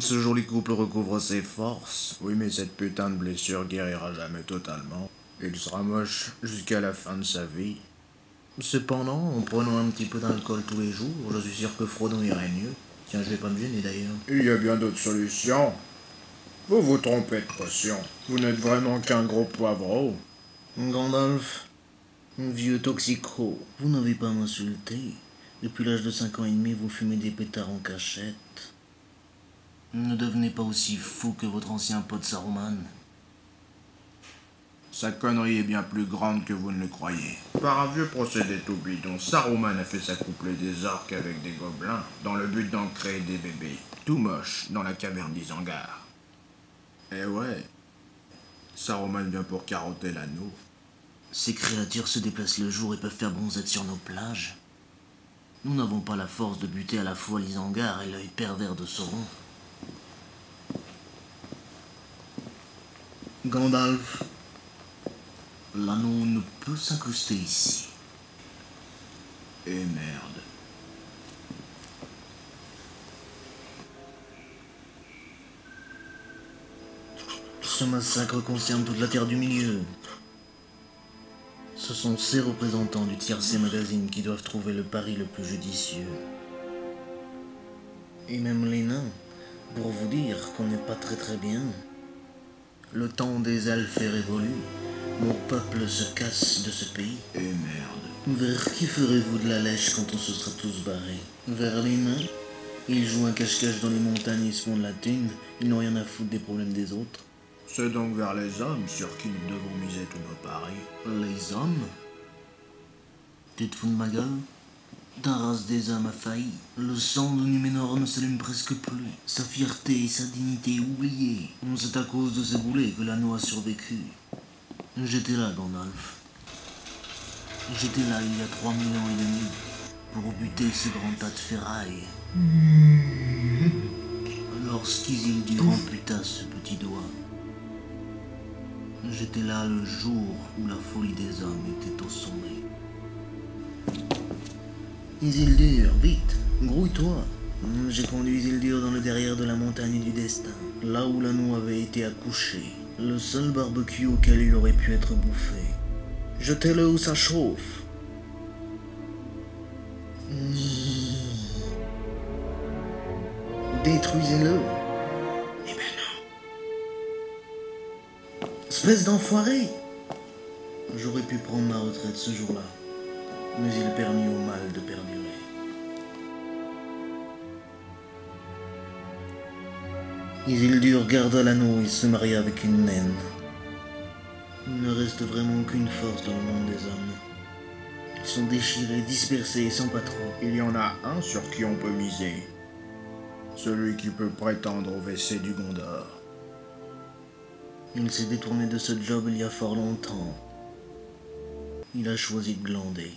Ce joli couple recouvre ses forces. Oui, mais cette putain de blessure guérira jamais totalement. Il sera moche jusqu'à la fin de sa vie. Cependant, en prenant un petit peu d'alcool tous les jours, je suis sûr que Frodon irait mieux. Tiens, je vais pas me gêner d'ailleurs. Il y a bien d'autres solutions. Vous vous trompez de potion. Vous n'êtes vraiment qu'un gros poivreau. Gandalf, vieux toxico, vous n'avez pas à m'insulter. Depuis l'âge de 5 ans et demi, vous fumez des pétards en cachette. Ne devenez pas aussi fou que votre ancien pote Saruman. Sa connerie est bien plus grande que vous ne le croyez. Par un vieux procédé tout bidon, Saruman a fait s'accoupler des orques avec des gobelins dans le but d'en créer des bébés. Tout moche dans la caverne d'Isengard. Eh ouais, Saruman vient pour carotter l'anneau. Ces créatures se déplacent le jour et peuvent faire bronzette sur nos plages. Nous n'avons pas la force de buter à la fois l'Isengard et l'œil pervers de Sauron. Gandalf, l'anneau ne peut s'incruster ici. Et merde. Ce massacre concerne toute la Terre du Milieu. Ce sont ces représentants du tiercé magazine qui doivent trouver le pari le plus judicieux. Et même les nains, pour vous dire qu'on n'est pas très bien. Le temps des elfes est révolu. Mon peuple se casse de ce pays. Et merde. Vers qui ferez-vous de la lèche quand on se sera tous barrés? Vers les nains? Ils jouent un cache-cache dans les montagnes et se font de la thune. Ils n'ont rien à foutre des problèmes des autres. C'est donc vers les hommes sur qui nous devons miser tous nos paris. Les hommes? Tu te fous de ma gueule? Ta race des hommes a failli. Le sang de Numénor ne s'allume presque plus. Sa fierté et sa dignité oubliées. C'est à cause de ces boulets que l'anneau a survécu. J'étais là, Gandalf. J'étais là il y a 3000 ans et demi pour buter ce grand tas de ferraille. Lorsqu'Isildur amputa ce petit doigt. J'étais là le jour où la folie des hommes était au sommet. Isildur, vite, grouille-toi. J'ai conduit Isildur dans le derrière de la montagne du destin, là où l'anneau avait été accouché, le seul barbecue auquel il aurait pu être bouffé. Jetez-le où ça chauffe. Détruisez-le. Eh ben non. Espèce d'enfoiré. J'aurais pu prendre ma retraite ce jour-là, mais il permit au mal de perdurer. Isildur garda l'anneau et se maria avec une naine. Il ne reste vraiment aucune force dans le monde des hommes. Ils sont déchirés, dispersés et sans patron. Il y en a un sur qui on peut miser. Celui qui peut prétendre au WC du Gondor. Il s'est détourné de ce job il y a fort longtemps. Il a choisi de glander.